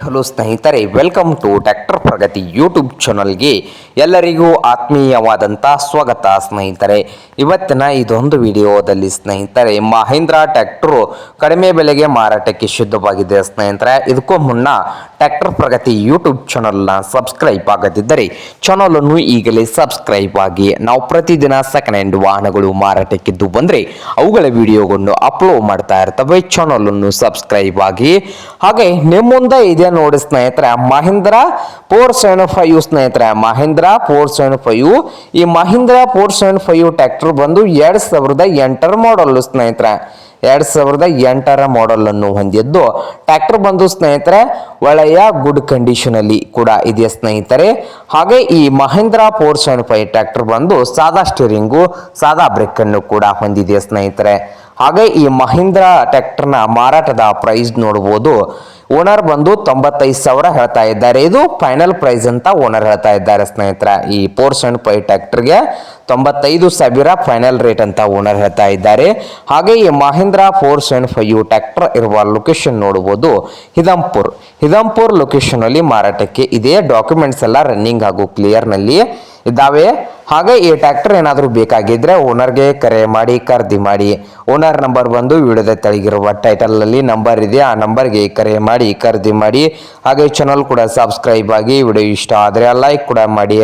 Hello ಸ್ನೇಹಿತರೆ, welcome to tractor Pragati YouTube ಚಾನಲ್ಗೆ ಎಲ್ಲರಿಗೂ ಆತ್ಮೀಯವಾದಂಥ ಸ್ವಾಗತ. ಸ್ನೇಹಿತರೆ, ಇವತ್ತಿನ ಇದೊಂದು ವಿಡಿಯೋದಲ್ಲಿ ಸ್ನೇಹಿತರೆ ಮಹೀಂದ್ರಾ ಟ್ರ್ಯಾಕ್ಟರು ಕಡಿಮೆ ಬೆಲೆಗೆ ಮಾರಾಟಕ್ಕೆ ಸಿದ್ಧವಾಗಿದೆ. ಸ್ನೇಹಿತರೆ, ಇದಕ್ಕೂ ಮುನ್ನ ಟ್ರ್ಯಾಕ್ಟರ್ ಪ್ರಗತಿ ಯೂಟ್ಯೂಬ್ ಚಾನಲ್ನ ಸಬ್ಸ್ಕ್ರೈಬ್ ಆಗದಿದ್ದರೆ ಚಾನಲನ್ನು ಈಗಲೇ ಸಬ್ಸ್ಕ್ರೈಬ್ ಆಗಿ. ನಾವು ಪ್ರತಿದಿನ ಸೆಕೆಂಡ್ ಹ್ಯಾಂಡ್ ವಾಹನಗಳು ಮಾರಾಟಕ್ಕಿದ್ದು ಬಂದರೆ ಅವುಗಳ ವಿಡಿಯೋಗಳನ್ನು ಅಪ್ಲೋಡ್ ಮಾಡ್ತಾ ಇರ್ತವೆ. ಚಾನಲನ್ನು ಸಬ್ಸ್ಕ್ರೈಬ್ ಆಗಿ. ಹಾಗೆ ನಿಮ್ಮ ಮುಂದೆ ಇದೆ ನೋಡಿ ಸ್ನೇಹಿತರೆ, ಮಹೀಂದ್ರಾ 475 ಸ್ನೇಹಿತರೆ, ಮಹೀಂದ್ರಾ 475. ಈ ಮಹೀಂದ್ರಾ 475 ಟ್ರ್ಯಾಕ್ಟರ್ ಬಂದು 2008 ಮಾಡಲ್ ಸ್ನೇಹಿತರೆ. 2008 ಮಾಡಲ್ ಅನ್ನು ಹೊಂದಿದ್ದು ಟ್ರ್ಯಾಕ್ಟರ್ ಬಂದು ಸ್ನೇಹಿತರೆ ಒಳ್ಳೆಯ ಗುಡ್ ಕಂಡೀಷನ್ ಅಲ್ಲಿ ಕೂಡ ಇದೆ ಸ್ನೇಹಿತರೆ. ಹಾಗೆ ಈ ಮಹೀಂದ್ರಾ 475 ಟ್ರ್ಯಾಕ್ಟರ್ ಬಂದು ಸಾದಾ ಸ್ಟೀರಿಂಗು, ಸಾದಾ ಬ್ರೇಕ್ ಅನ್ನು ಕೂಡ ಹೊಂದಿದೆ ಸ್ನೇಹಿತರೆ. ಹಾಗೆ ಈ ಮಹೀಂದ್ರಾ ಟ್ರ್ಯಾಕ್ಟರ್ನ ಮಾರಾಟದ ಪ್ರೈಸ್ ನೋಡಬಹುದು. ಓನರ್ ಬಂದು 95,000 ಹೇಳ್ತಾ ಇದ್ದಾರೆ. ಇದು ಫೈನಲ್ ಪ್ರೈಸ್ ಅಂತ ಓನರ್ ಹೇಳ್ತಾ ಇದ್ದಾರೆ ಸ್ನೇಹಿತರೆ. ಈ 475 ಟ್ರ್ಯಾಕ್ಟರ್ಗೆ 95,000 ಫೈನಲ್ ರೇಟ್ ಅಂತ ಓನರ್ ಹೇಳ್ತಾ ಇದ್ದಾರೆ. ಹಾಗೆ ಈ ಮಹೀಂದ್ರಾ 475 ಟ್ರ್ಯಾಕ್ಟರ್ ಇರುವ ಲೊಕೇಶನ್ ನೋಡಬಹುದು, ಹಿದಂಪುರ್ ಲೊಕೇಶನ್ ಅಲ್ಲಿ ಮಾರಾಟಕ್ಕೆ ಇದೆ. ಡಾಕ್ಯುಮೆಂಟ್ಸ್ ಎಲ್ಲ ರನ್ನಿಂಗ್ ಹಾಗೂ ಕ್ಲಿಯರ್ ನಲ್ಲಿ ಇದ್ದಾವೆ. ಹಾಗೆ ಈ ಟ್ರ್ಯಾಕ್ಟರ್ ಏನಾದರೂ ಬೇಕಾಗಿದ್ರೆ ಓನರ್ಗೆ ಕರೆ ಮಾಡಿ, ಖರೀದಿ ಮಾಡಿ. ಓನರ್ ನಂಬರ್ ಬಂದು ವಿಡಿಯೋದ ತೆಳಗಿರುವ ಟೈಟಲ್ ನಲ್ಲಿ ನಂಬರ್ ಇದೆ, ಆ ನಂಬರ್ಗೆ ಕರೆ ಮಾಡಿ ಖರೀದಿ ಮಾಡಿ. ಹಾಗೆ ಚಾನಲ್ ಕೂಡ ಸಬ್ಸ್ಕ್ರೈಬ್ ಆಗಿ. ವಿಡಿಯೋ ಇಷ್ಟ ಆದರೆ ಲೈಕ್ ಕೂಡ ಮಾಡಿ.